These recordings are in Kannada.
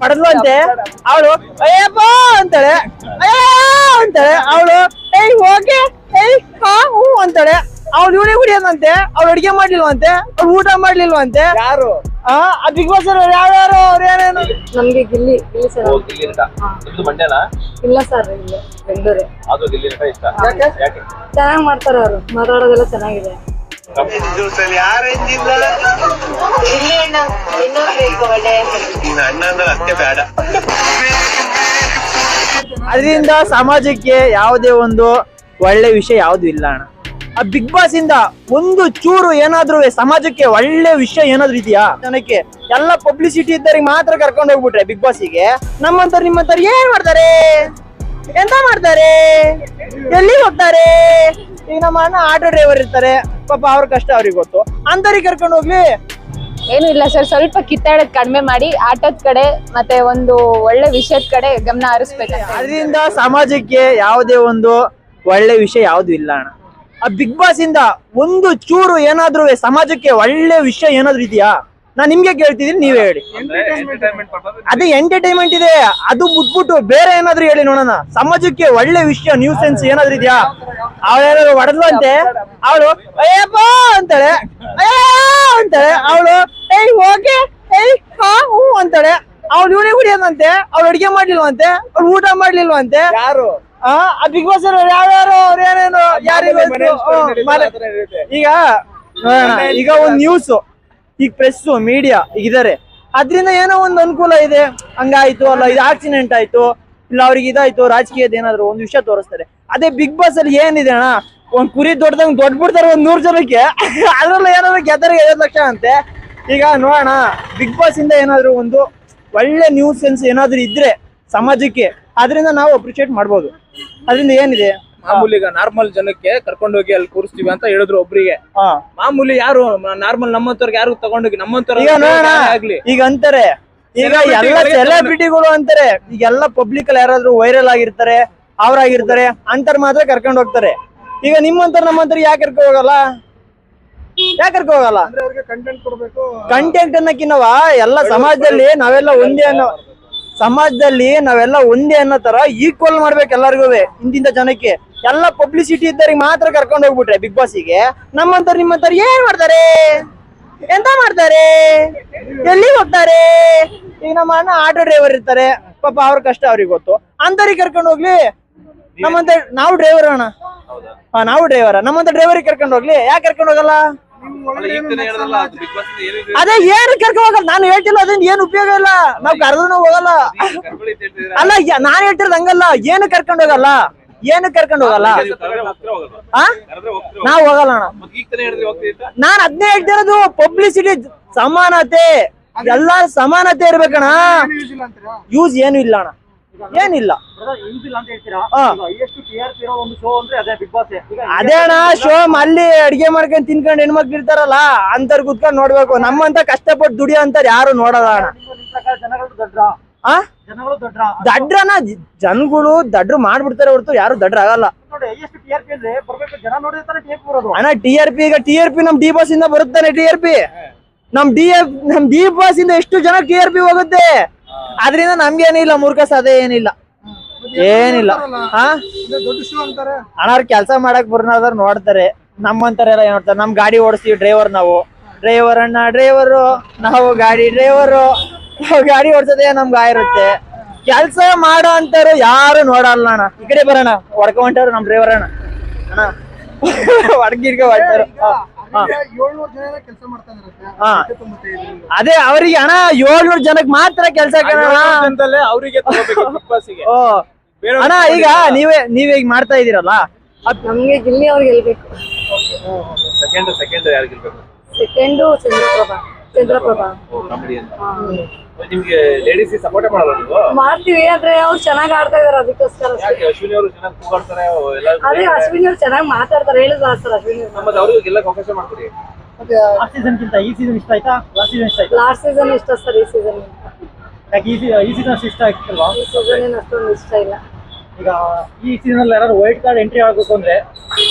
ಪಡೆದ್ಲಂತೆ ಅವಳು ಅಯ್ಯಪ್ಪ ಅಂತಾಳೆ ಅಂತಾಳೆ ಅವಳು ಏಯ್ ಓಕೆ ಏಯ್ ಹಾ ಹೂ ಅಂತಾಳೆ ಅವ್ಳು ಇವನೇ ಕುಡಿಯೋದಂತೆ ಅವ್ಳು ಅಡಿಗೆ ಮಾಡ್ಲಿಲ್ವಂತೆ ಅವ್ಳು ಊಟ ಮಾಡ್ಲಿಲ್ವಂತೆ ಯಾರು ಆ ಬಿಗ್ ಬಾಸ್ ಯಾವ್ಯಾರು ಅವ್ರು ಏನೇನು ನಮ್ಗೆ ಗಿಲ್ಲಿ ಗಿಲ್ಲಿ ಸರ್ ಮಂಡ್ಯನಾ ಇಲ್ಲ ಸರ್ ಇಲ್ಲ ಬೆಂಗಳೂರೇ ಅದು ಗಿಲ್ಲಿ ನಟ ಇಷ್ಟ ಯಾಕೆ ಚೆನ್ನಾಗಿ ಮಾಡ್ತಾರೆ ಅವರು ಮಾತಾಡೋದೆಲ್ಲ ಚೆನ್ನಾಗಿದೆ ಅದರಿಂದ ಸಮಾಜಕ್ಕೆ ಯಾವುದೇ ಒಂದು ಒಳ್ಳೆ ವಿಷಯ ಯಾವ್ದು ಇಲ್ಲ ಅಣ್ಣ ಆ ಬಿಗ್ ಬಾಸ್ ಇಂದ ಒಂದು ಚೂರು ಏನಾದ್ರೂ ಸಮಾಜಕ್ಕೆ ಒಳ್ಳೆ ವಿಷಯ ಏನಾದ್ರು ಇದೆಯಾ ಜನಕ್ಕೆ ಎಲ್ಲ ಪಬ್ಲಿಸಿಟಿ ಇದ್ದವ್ರಿಗೆ ಮಾತ್ರ ಕರ್ಕೊಂಡು ಹೋಗ್ಬಿಟ್ರೆ ಬಿಗ್ ಬಾಸಿಗೆ ನಮ್ಮಂತವ್ರು ನಿಮ್ಮಂತವ್ರು ಏನ್ ಮಾಡ್ತಾರೆ ಎಂತ ಮಾಡ್ತಾರೆ ಎಲ್ಲಿ ಹೋಗ್ತಾರೆ ಈಗ ನಮ್ಮ ಅಣ್ಣ ಆಟೋ ಡ್ರೈವರ್ ಇರ್ತಾರೆ ಪಾಪ ಅವ್ರ ಕಷ್ಟ ಅವ್ರಿಗೆ ಗೊತ್ತು ಅಂತವ್ರಿಗೆ ಕರ್ಕೊಂಡು ಹೋಗ್ಲಿ ಏನು ಇಲ್ಲ ಸರ್, ಸ್ವಲ್ಪ ಕಿತ್ತಾಡೋದ್ ಕಡಿಮೆ ಮಾಡಿ ಆಟೋದ್ ಕಡೆ ಮತ್ತೆ ಒಂದು ಒಳ್ಳೆ ವಿಷಯದ ಕಡೆ ಗಮನ ಹರಿಸ್ಬೇಕು. ಅದರಿಂದ ಸಮಾಜಕ್ಕೆ ಯಾವುದೇ ಒಂದು ಒಳ್ಳೆ ವಿಷಯ ಯಾವ್ದು ಇಲ್ಲ ಅಣ್ಣ ಆ ಬಿಗ್ ಬಾಸ್ ಇಂದ ಒಂದು ಚೂರು ಏನಾದ್ರೂ ಸಮಾಜಕ್ಕೆ ಒಳ್ಳೆ ವಿಷಯ ಏನಾದ್ರು ಇದೆಯಾ ನಾನ್ ನಿಮ್ಗೆ ಕೇಳ್ತಿದೀನಿ ನೀವೇ ಹೇಳಿ. ಅದೇ ಎಂಟರ್ಟೈನ್ಮೆಂಟ್ ಇದೆ, ಅದು ಬಿಟ್ಬಿಟ್ಟು ಬೇರೆ ಏನಾದ್ರು ಹೇಳಿ ನೋಡೋಣ. ಸಮಾಜಕ್ಕೆ ಒಳ್ಳೆ ವಿಷಯ ನ್ಯೂಸ್ ಸೆನ್ಸ್ ಏನಾದ್ರು ಇದೆಯಾ? ಅವಳೇನಾದ್ರು ಹೊಡೆದ್ಲಂತೆ ಅವಳು ಅಯ್ಯಪ್ಪ ಅಂತಾಳೆ ಅಂತಾಳೆ ಅವಳು ಏಯ್ ಓಕೆ ಏಯ್ ಹಾ ಹೂ ಅಂತಾಳೆ ಅವ್ಳು ಇವನೇ ಕುಡಿಯೋದಂತೆ ಅವ್ಳು ಅಡಿಗೆ ಮಾಡ್ಲಿಲ್ವಂತೆ ಅವ್ಳು ಊಟ ಮಾಡ್ಲಿಲ್ವಂತೆ ಯಾರು ಆ ಬಿಗ್ ಬಾಸ್ ಯಾವ್ಯಾರು ಅವ್ರು ಏನೇನು ಯಾರಿಗೂ ಈಗ ಈಗ ಒಂದ್ ನ್ಯೂಸ್ ಈಗ ಪ್ರೆಸ್ ಮೀಡಿಯಾ ಈಗ ಇದಾರೆ, ಅದ್ರಿಂದ ಏನೋ ಒಂದ್ ಅನುಕೂಲ ಇದೆ. ಹಂಗಾಯ್ತು ಅಲ್ಲ, ಇದು ಆಕ್ಸಿಡೆಂಟ್ ಆಯ್ತು ಇಲ್ಲ ಅವ್ರಿಗೆ ಇದಾಯ್ತು ರಾಜಕೀಯದ ಏನಾದ್ರು ಒಂದ್ ವಿಷಯ ತೋರಿಸ್ತಾರೆ. ಅದೇ ಬಿಗ್ ಬಾಸ್ ಅಲ್ಲಿ ಏನಿದೆ ಅಣ್ಣ, ಒಂದ್ ಕುರಿ ದೊಡ್ಡದಂಗ್ ದೊಡ್ಡ ಬಿಡ್ತಾರೆ ಒಂದ್ 100 ಜನಕ್ಕೆ, ಅದ್ರಲ್ಲಿ ಏನಾದ್ರು ಗೆದ್ದರಿಗೆ 50 ಲಕ್ಷ ಅಂತೆ. ಈಗ ನೋಡೋಣ ಬಿಗ್ ಬಾಸ್ ಇಂದ ಏನಾದ್ರು ಒಂದು ಒಳ್ಳೆ ನ್ಯೂಸ್ ಸೆನ್ಸ್ ಏನಾದ್ರು ಇದ್ರೆ ಸಮಾಜಕ್ಕೆ, ಅದರಿಂದ ನಾವು ಅಪ್ರಿಶಿಯೇಟ್ ಮಾಡ್ಬೋದು. ಅದರಿಂದ ಏನಿದೆ ಮಾಮೂಲಿ ಈಗ ನಾರ್ಮಲ್ ಜನಕ್ಕೆ ಕರ್ಕೊಂಡು ಹೋಗಿ ಅಲ್ಲಿ ಕೂರಿಸ್ತೀವಿ ಅಂತ ಹೇಳಿದ್ರು ಒಬ್ರಿಗೆ. ಮಾಮೂಲಿ ಯಾರು ನಾರ್ಮಲ್ ನಮ್ಮಂತವ್ರಿಗೆ ಯಾರು ತಗೊಂಡೋಗಿ ನಮ್ಮಂತವ್ರ ಆಗ್ಲಿ ಈಗ ಅಂತಾರೆ, ಈಗ ಎಲ್ಲ ಸೆಲೆಬ್ರಿಟಿಗಳು ಅಂತಾರೆ, ಈಗೆಲ್ಲ ಪಬ್ಲಿಕ್ ಅಲ್ಲಿ ಯಾರಾದ್ರೂ ವೈರಲ್ ಆಗಿರ್ತಾರೆ ಅವ್ರಾಗಿರ್ತಾರೆ ಅಂತರ್ ಮಾತ್ರ ಕರ್ಕೊಂಡು ಹೋಗ್ತಾರೆ. ಈಗ ನಿಮ್ಮಂತರ್ ನಮ್ಮಂತರ ಯಾಕೆ ಕರ್ಕೊಂಡು ಹೋಗಲ್ಲ? ಯಾಕೆ ಕರ್ಕೊಂಡು ಹೋಗಲ್ಲ? ಕಂಟೆಂಟ್ ಅನ್ನಕ್ಕಿನ್ನವ ಎಲ್ಲ ಸಮಾಜದಲ್ಲಿ ನಾವೆಲ್ಲ ಒಂದೇ ಅನ್ನೋ ತರ ಈಕ್ವಲ್ ಮಾಡ್ಬೇಕು ಎಲ್ಲರಿಗೂ, ಇಂತಿಂತ ಜನಕ್ಕೆ. ಎಲ್ಲ ಪಬ್ಲಿಸಿಟಿ ಇದ್ದವ್ರಿಗೆ ಮಾತ್ರ ಕರ್ಕೊಂಡು ಹೋಗ್ಬಿಟ್ರೆ ಬಿಗ್ ಬಾಸಿಗೆ ನಮ್ಮಂತವ್ರು ನಿಮ್ಮಂತವ್ರು ಏನ್ ಮಾಡ್ತಾರೆ? ಎಂತ ಮಾಡ್ತಾರೆ? ಎಲ್ಲಿ ಹೋಗ್ತಾರೆ? ಈಗ ನಮ್ಮ ಅಣ್ಣ ಆಟೋ ಡ್ರೈವರ್ ಇರ್ತಾರೆ, ಪಾಪ ಅವ್ರ ಕಷ್ಟ ಅವ್ರಿಗೆ ಗೊತ್ತು. ಅಂತವ್ರಿಗೆ ಕರ್ಕೊಂಡು ಹೋಗ್ಲಿ. ನಮ್ಮಂತ ನಾವು ಡ್ರೈವರ್ ಅಣ್ಣ, ನಾವು ಡ್ರೈವರ್, ನಮ್ಮಂತ ಡ್ರೈವರಿಗೆ ಕರ್ಕೊಂಡು ಹೋಗ್ಲಿ. ಯಾಕೆ ಕರ್ಕೊಂಡು ಹೋಗಲ್ಲ? ಅದೇ ಏನು ಕರ್ಕೊಂಡು ಹೋಗಲ್ಲ, ನಾನು ಹೇಳ್ತಿಲ್ಲ. ಅದೇನು ಏನು ಉಪಯೋಗ ಇಲ್ಲ, ನಾವ್ ಕರೆದ್ರು ಹೋಗಲ್ಲ. ಅಲ್ಲ ನಾನ್ ಹೇಳ್ತಿರೋದು ಹಂಗಲ್ಲ, ಏನು ಕರ್ಕೊಂಡು ಹೋಗಲ್ಲ, ಏನು ಕರ್ಕೊಂಡು ಹೋಗಲ್ಲ. ನಾವ್ ಹೋಗಲ್ಲ ಅಣ್ಣ. ನಾನ್ ಅದನ್ನೇ ಹೇಳ್ತಿರೋದು, ಪಬ್ಲಿಸಿಟಿ ಸಮಾನತೆ, ಎಲ್ಲಾರು ಸಮಾನತೆ ಇರ್ಬೇಕಣ್ಣ. ಯೂಸ್ ಏನು ಇಲ್ಲ ಅಣ್ಣ, ಏನಿಲ್ಲ. ಅದೇ ಅಣ್ಣ ಶೋ ಅಲ್ಲಿ ಅಡಿಗೆ ಮಾಡ್ಕೊಂಡ್ ತಿನ್ಕೊಂಡ್ ಹೆಣ್ಮಕ್ಳು ಇರ್ತಾರಲ್ಲ ಅಂತರ್ ಕುತ್ಕೊಂಡ್ ನೋಡ್ಬೇಕು. ನಮ್ಮಂತ ಕಷ್ಟಪಟ್ಟು ದುಡಿಯೋ ಅಂತಾರ ಯಾರು ನೋಡಲ್ಲ ಅಣ್ಣ. ದಡ್ರನ ಜನಗಳು ದಡ್ರು ಮಾಡ್ಬಿಡ್ತಾರೆ ಹೊರತು ಯಾರು ದಡ್ರ ಆಗಲ್ಲ ಅಣ್ಣ. TRP ಈಗ TRP ನಮ್ ಡಿ ಬಾಸ್ ಇಂದ ಬರುತ್ತಾನೆ. TRP ನಮ್ ಡಿ ಬಾಸ್ ಇಂದ ಎಷ್ಟು ಜನ TRP ಹೋಗುತ್ತೆ. ಅದ್ರಿಂದ ನಮ್ಗೇನಿಲ್ಲ, ಮೂರ್ಖ ಸಾಧೆ ಏನಿಲ್ಲ, ಏನಿಲ್ಲ. ಅಣ್ಣ ಕೆಲ್ಸ ಮಾಡಕ್ ಬರ್ನಾದ್ರು ನೋಡ್ತಾರೆ, ನಮ್ಮಂತಾರೆಲ್ಲ ಏನ್ ನೋಡ್ತಾರೆ. ನಮ್ ಗಾಡಿ ಓಡಿಸ್ತೀವಿ, ಡ್ರೈವರ್ ನಾವು, ಡ್ರೈವರ್ ಅಣ್ಣ ಡ್ರೈವರು, ನಾವು ಗಾಡಿ ಡ್ರೈವರು, ಗಾಡಿ ಓಡಿಸೋದೇ ನಮ್ಗೆ ಆಗಿರುತ್ತೆ. ಕೆಲ್ಸ ಮಾಡೋ ಅಂತಾರು ಯಾರು ನೋಡಲ್ಲ ಅಣ್ಣ. ಈ ಕಡೆ ಬರೋಣ, ಹೊಡ್ಕೊಂಟಾರು ನಮ್ ಡ್ರೈವರ್ ಅಣ್ಣ ಹೊಡ್ಗಿಡ್ಕ ಹೊಡ್ತಾರ. ಅದೇ ಅವ್ರಿಗೆ ಅಣ್ಣ 700 ಜನಕ್ಕೆ ಮಾತ್ರ ಕೆಲ್ಸ ಅವ್ರಿಗೆ ಅಣ್ಣ. ಈಗ ನೀವೇ ಈಗ ಮಾಡ್ತಾ ಇದೀರಲ್ಲ, ನಮ್ಗೆ ಗಿಲ್ಲಿ ಅವ್ರಿಗೆ ಗೆಲ್ಬೇಕು. ಸೆಕೆಂಡ್ ಯಾರು ಗೆಲ್ಬೇಕು? ಸೆಕೆಂಡು ಚಂದ್ರಪ್ರಭಾ. ನಿಮ್ಗೆ ಲೇಡೀಸ್ ಸಪೋರ್ಟ್ ಮಾಡಲ್ಲ ನೀವು? ಮಾಡ್ತೀವಿ, ಆದ್ರೆ ಅವ್ರು ಚೆನ್ನಾಗಿ ಆಡ್ತಾ ಇದಾರೆ, ಅದಕ್ಕೋಸ್ಕರ. ಅಶ್ವಿನಿ ಅವರು ಚೆನ್ನಾಗಿ ಕೂಗಾಡ್ತಾರೆ, ಅದೇ ಅಶ್ವಿನಿ ಅವ್ರು ಚೆನ್ನಾಗಿ ಮಾತಾಡ್ತಾರೆ, ಹೇಳಿದ್ರು ಸರ್ ಅಶ್ವಿನಿ ನಮ್ಮದು ಅವ್ರಿಗೆ ಗೆಲ್ಲಕ್ಕೆ ಅವಕಾಶ ಮಾಡ್ತೀರಿ. ಈ ಸೀಸನ್ ಇಷ್ಟ ಆಯ್ತಾ? ಲಾಸ್ಟ್ ಸೀಸನ್ ಇಷ್ಟ ಸರ್, ಈ ಸೀಸನ್ ಈ ಸೀಸನ್ ಇಷ್ಟ ಆಗ್ತಿಲ್ವಾ? ಈ ಸೀಸನ್ ಏನು ಅಷ್ಟೊಂದು ಇಷ್ಟ ಇಲ್ಲ. ಈಗ ಈ ಸೀಸನ್ ಅಲ್ಲಿ ಯಾರು ವೈಲ್ಡ್ ಕಾರ್ಡ್ ಎಂಟ್ರಿ ಆಗ್ಬೇಕು ಅಂದ್ರೆ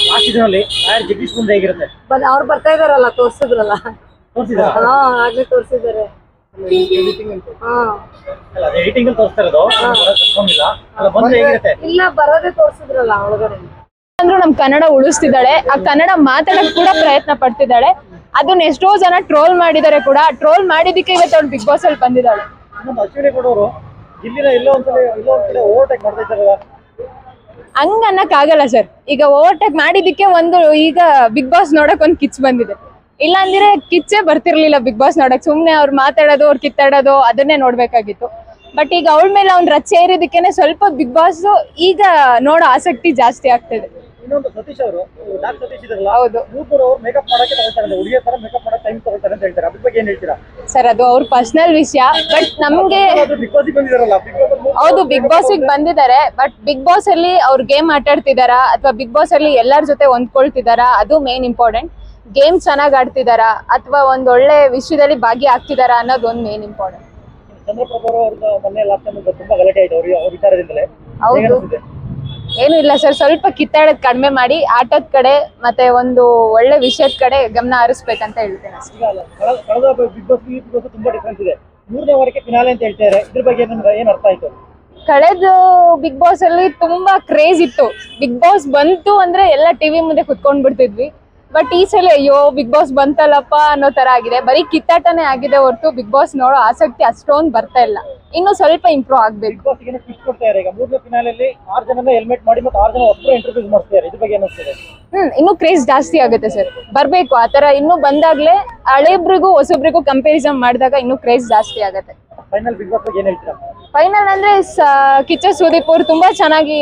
ಲಾಸ್ಟ್ ಸೀಸನ್ ಅಲ್ಲಿ ಜಗದೀಶ್ ಮುಂದೆ ಹೇಗಿರುತ್ತೆ? ಅವ್ರು ಬರ್ತಾ ಇದಾರಲ್ಲ, ತೋರ್ಸಿದ್ರಲ್ಲ. ತೋರಿಸಿದ್ರ? ಆಗ್ಲೇ ತೋರ್ಸಿದ್ದಾರೆ. ಹಾ ಅಲ್ಲ ಎಡಿಟಿಂಗ್ ಅಲ್ಲಿ ತೋರಿಸ್ತಾ ಇರೋದು ಇಲ್ಲ ಅಲ್ಲ ಬಂದ್ರೆ ಹೇಗಿರುತ್ತೆ ಇಲ್ಲ ಬರೋದೇ ತೋರ್ಸಿದ್ರಲ್ಲ ಒಳಗಡೆ ಅಂದ್ರೂ ನಮ್ ಕನ್ನಡ ಉಳಿಸ್ತಿದ್ದಾಳೆ, ಆ ಕನ್ನಡ ಮಾತಾಡಕ್ ಕೂಡ ಪ್ರಯತ್ನ ಪಡ್ತಿದ್ದಾಳೆ. ಅದನ್ನ ಎಷ್ಟೋ ಜನ ಟ್ರೋಲ್ ಮಾಡಿದ್ದಾರೆ ಕೂಡ, ಟ್ರೋಲ್ ಮಾಡಿದಕ್ಕೆ ಇವತ್ತು ಅವ್ಳು ಬಿಗ್ ಬಾಸ್ ಅಲ್ಲಿ ಬಂದಿದ್ದಾಳೆ. ಇನ್ನೊಂದು ಅಶ್ವಿನಿ ಕೊಡೋರು ಇಲ್ಲಿನ ಎಲ್ಲೋ ಒಂದ್ ಕಡೆ ಓವರ್ಟೇಕ್ ಮಾಡ್ತಾ ಇದ್ದಾರಲ್ಲ. ಹಂಗ ಅನ್ನಕ್ ಆಗಲ್ಲ ಸರ್. ಈಗ ಓವರ್ಟೇಕ್ ಮಾಡಿದಕ್ಕೆ ಒಂದು ಈಗ ಬಿಗ್ ಬಾಸ್ ನೋಡಕ್ ಒಂದ್ ಕಿಚ್ ಬಂದಿದೆ. ಇಲ್ಲ ಅಂದ್ರೆ ಕಿಚ್ಚೇ ಬರ್ತಿರ್ಲಿಲ್ಲ ಬಿಗ್ ಬಾಸ್ ನೋಡಕ್. ಸುಮ್ನೆ ಅವ್ರು ಮಾತಾಡೋದು, ಅವ್ರು ಕಿತ್ತಾಡೋದು ಅದನ್ನೇ ನೋಡ್ಬೇಕಾಗಿತ್ತು. ಬಟ್ ಈಗ ಅವಳ ಮೇಲೆ ಅವ್ನ್ ರಚ್ಚೆ ಏರಿದಕ್ಕೇನೆ ಸ್ವಲ್ಪ ಬಿಗ್ ಬಾಸ್ ಈಗ ನೋಡೋ ಆಸಕ್ತಿ ಜಾಸ್ತಿ ಆಗ್ತಿದೆ. ಇನ್ನೊಂದು ಸತೀಶ್ ಅವರು ಡಾಕ್ ಸತೀಶ್ ಇದಾರಲ್ಲ, ಹೌದು, ಅವರು ಮೇಕಪ್ ಮಾಡಕ್ಕೆ ತಗೊಳ್ತಾರೆ, ಹುಡುಗಿಯ ತರ ಮೇಕಪ್ ಮಾಡಕ್ಕೆ ಟೈಮ್ ತಗೊಳ್ತಾರೆ ಅಂತ ಹೇಳ್ತಾರೆ. ಅದ್ರ ಬಗ್ಗೆ ಏನ್ ಹೇಳ್ತೀರಾ? ಸರ್ ಅದು ಅವ್ರ ಪರ್ಸನಲ್ ವಿಷಯ. ಬಟ್ ನಮ್ಗೆ ಬಿಗ್ ಬಾಸ್ ಬಂದಿದಾರಲ್ಲ, ಹೌದು ಬಿಗ್ ಬಾಸ್ ಬಂದಿದ್ದಾರೆ. ಬಟ್ ಬಿಗ್ ಬಾಸ್ ಅಲ್ಲಿ ಅವ್ರು ಗೇಮ್ ಆಟಾಡ್ತಿದಾರಾ ಅಥವಾ ಬಿಗ್ ಬಾಸ್ ಅಲ್ಲಿ ಎಲ್ಲರ ಜೊತೆ ಹೊಂದ್ಕೊಳ್ತಿದಾರಾ, ಅದು ಮೇನ್ ಇಂಪಾರ್ಟೆಂಟ್. ಗೇಮ್ ಚೆನ್ನಾಗ್ ಆಡ್ತಿದಾರಾ ಅಥವಾ ಒಂದ್ ಒಳ್ಳೆ ವಿಷಯದಲ್ಲಿ ಭಾಗಿಯಾಗ್ತಿದಾರಾ ಅನ್ನೋದು ಒಂದ್ ಮೇನ್ ಇಂಪಾರ್ಟೆಂಟ್. ಚಂದ್ರಪ್ರಭು ಅವ್ರದ್ದು ಮೊನ್ನೆ ಲಾಸ್ಟ್ ಟೈಮ್ ತುಂಬಾ ಗಲಾಟೆ ಆಯ್ತು ಅವ್ರ ವಿಚಾರದಿಂದಲೇ. ಹೌದು, ಏನು ಇಲ್ಲ ಸರ್, ಸ್ವಲ್ಪ ಕಿತ್ತಾಡೋದ್ ಕಡಿಮೆ ಮಾಡಿ ಆಟದ ಕಡೆ ಮತ್ತೆ ಒಂದು ಒಳ್ಳೆ ವಿಷಯದ ಕಡೆ ಗಮನ ಹರಿಸ್ಬೇಕಂತ ಹೇಳ್ತೇನೆ ಅಷ್ಟೇ. ಕಳೆದ ಬಿಗ್ ಬಾಸ್ ತುಂಬಾ ಡಿಫ್ರೆನ್ಸ್ ಇದೆ. 3ನೇ ವಾರಕ್ಕೆ ಫಿನಾಲೆ ಅಂತ ಹೇಳ್ತಾರೆ. ಇದ್ರ ಬಗ್ಗೆ ನಿಮ್ಗೆ ಏನ್ ಅರ್ಥ ಆಯ್ತು? ಕಳೆದ ಬಿಗ್ ಬಾಸ್ ಅಲ್ಲಿ ತುಂಬಾ ಕ್ರೇಜ್ ಇತ್ತು. ಬಿಗ್ ಬಾಸ್ ಬಂತು ಅಂದ್ರೆ ಎಲ್ಲ ಟಿವಿ ಮುಂದೆ ಕುತ್ಕೊಂಡ್ ಬಿಡ್ತಿದ್ವಿ. ಬಟ್ ಈ ಸಲ ಅಯ್ಯೋ ಬಿಗ್ ಬಾಸ್ ಬಂತಲ್ಲಪ್ಪ ಅನ್ನೋ ತರ ಆಗಿದೆ. ಬರೀ ಕಿತ್ತಾಟನೇ ಆಗಿದೆ ಹೊರತು ಬಿಗ್ ಬಾಸ್ ನೋಡೋ ಆಸಕ್ತಿ ಅಷ್ಟೊಂದು ಬರ್ತಾ ಇಲ್ಲ. ಇನ್ನು ಸ್ವಲ್ಪ ಇಂಪ್ರೂವ್ ಆಗ್ಬೇಕು. ಬಿಗ್ ಬಾಸ್ ಗೆ ಟ್ವಿಸ್ಟ್ ಕೊಡ್ತಾರೆ. ಈಗ 3ನೇ ಫಿನಾಲೆಯಲ್ಲಿ 6 ಜನನ ಹೆಲ್ಮೆಟ್ ಮಾಡಿ ಮತ್ತೆ 6 ಜನ ಹೊಸಬ್ರು ಇಂಟ್ರೊಡ್ಯೂಸ್ ಮಾಡ್ತಾರೆ. ಇದ್ರ ಬಗ್ಗೆ ಏನಿಸ್ತದೆ? ಇನ್ನು ಕ್ರೇಜ್ ಜಾಸ್ತಿ ಆಗುತ್ತೆ ಸರ್. ಬರ್ಬೇಕು ಆತರ. ಇನ್ನು ಬಂದಾಗ್ಲೇ ಹಳೆಬ್ರಿಗೂ ಹೊಸಬ್ರಿಗೂ ಕಂಪ್ಯಾರಿಸನ್ ಮಾಡಿದಾಗ ಇನ್ನು ಕ್ರೇಜ್ ಜಾಸ್ತಿ ಆಗುತ್ತೆ. ಫೈನಲ್ ಬಿಗ್ ಬಾಸ್ ಬಗ್ಗೆ ಏನ್ ಹೇಳ್ತೀರಾ? ಫೈನಲ್ ಅಂದ್ರೆ ಕಿಚ್ಚ ಸುದೀಪ್ ಅವ್ರು ತುಂಬಾ ಚೆನ್ನಾಗಿ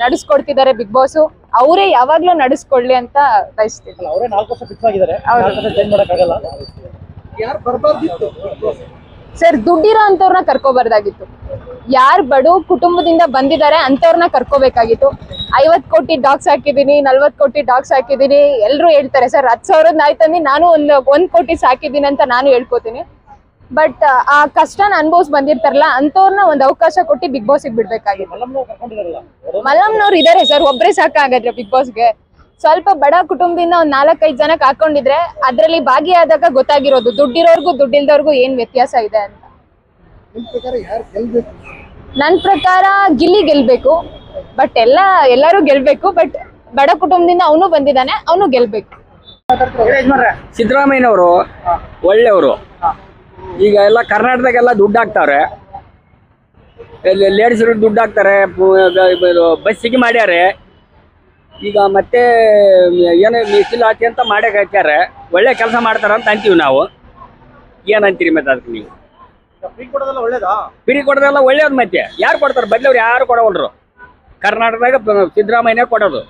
ನಡೆಸ್ಕೊಡ್ತಿದ್ದಾರೆ ಬಿಗ್ ಬಾಸ್. ಅವರೇ ಯಾವಾಗ್ಲೂ ನಡೆಸ್ಕೊಳ್ಳಿ ಅಂತ ಬಯಸ್ತೀವಿ. ಅವರೇ 4 ವರ್ಷ ಫಿಕ್ಸ್ ಆಗಿದ್ದಾರೆ. 4 ವರ್ಷ ಚೇಂಜ್ ಮಾಡಕ್ ಆಗಲ್ಲ. ಯಾರು ಬರ್ಬಾರ್ದಿತ್ತು ಸರ್? ದುಡ್ಡಿರೋ ಅಂತವ್ರನ್ನ ಕರ್ಕೋಬಾರ್ದಾಗಿತ್ತು. ಯಾರು ಬಡು ಕುಟುಂಬದಿಂದ ಬಂದಿದ್ದಾರೆ ಅಂತವ್ರನ್ನ ಕರ್ಕೋಬೇಕಾಗಿತ್ತು. 50 ಕೋಟಿ ಡಾಗ್ಸ್ ಹಾಕಿದೀನಿ, 40 ಕೋಟಿ ಡಾಗ್ಸ್ ಹಾಕಿದೀನಿ ಎಲ್ರು ಹೇಳ್ತಾರೆ. ಸರ್ 10,000 ನಾಯ್ತಂದು ನಾನು 1 ಕೋಟಿ ಸಾಕಿದೀನಿ ಅಂತ ನಾನು ಹೇಳ್ಕೊತೀನಿ. ಬಟ್ ಆ ಕಷ್ಟನ ಅನುಭವಿಸಿ ಬಂದಿರ್ತಾರಲ್ಲ ಅಂತವ್ರನ್ನ ಒಂದ್ ಅವಕಾಶ ಕೊಟ್ಟು ಬಿಗ್ ಬಾಸ್ ಬಿಡ್ಬೇಕಾಗಿತ್ತು. ಮಲ್ಲಮ್ನವ್ರು ಇದಾರೆ ಸರ್, ಒಬ್ರೇ ಸಾಕಾಗದ್ರೆ ಬಿಗ್ ಬಾಸ್ಗೆ. ಸ್ವಲ್ಪ ಬಡ ಕುಟುಂಬದಿಂದ ಒಂದ್ 4-5 ಜನಕ್ಕೆ ಹಾಕೊಂಡಿದ್ರೆ ಅದ್ರಲ್ಲಿ ಭಾಗಿಯಾದಾಗ ಗೊತ್ತಾಗಿರೋದು ದುಡ್ಡಿರೋರ್ಗು ದುಡ್ಡಿಲ್ದವ್ರಿಗೂ ಏನ್ ವ್ಯತ್ಯಾಸ ಇದೆ ಅಂತ. ನನ್ ಪ್ರಕಾರ ಗಿಲ್ಲಿ ಗೆಲ್ಬೇಕು. ಬಟ್ ಎಲ್ಲರೂ ಗೆಲ್ಬೇಕು. ಬಟ್ ಬಡ ಕುಟುಂಬದಿಂದ ಅವನು ಬಂದಿದ್ದಾನೆ, ಅವನು ಗೆಲ್ಬೇಕು. ಸಿದ್ದರಾಮಯ್ಯನವರು ಒಳ್ಳೆಯವರು. ಈಗ ಎಲ್ಲ ಕರ್ನಾಟಕದಾಗೆಲ್ಲ ದುಡ್ಡು ಹಾಕ್ತಾರೆ, ಲೇಡೀಸರು ದುಡ್ಡು ಹಾಕ್ತಾರೆ, ಬಸ್ಸಿಗೆ ಮಾಡ್ಯಾರೆ. ಈಗ ಮತ್ತೆ ಏನು ಮೀಸಲಾತಿ ಅಂತ ಮಾಡೇ ಹಾಕ್ಯಾರೆ. ಒಳ್ಳೆ ಕೆಲಸ ಮಾಡ್ತಾರ ಅಂತ ಅಂತೀವಿ ನಾವು. ಏನಂತೀರಿ ಮತ್ತೆ ಅದಕ್ಕೆ ನೀವು? ಫ್ರೀ ಕೊಡೋದೆಲ್ಲ ಒಳ್ಳೇದು. ಮತ್ತೆ ಯಾರು ಕೊಡ್ತಾರೆ? ಬದಲವ್ರು ಯಾರು ಕೊಡವಲ್ರು. ಕರ್ನಾಟಕದಾಗ ಸಿದ್ದರಾಮಯ್ಯ ಕೊಡೋದು.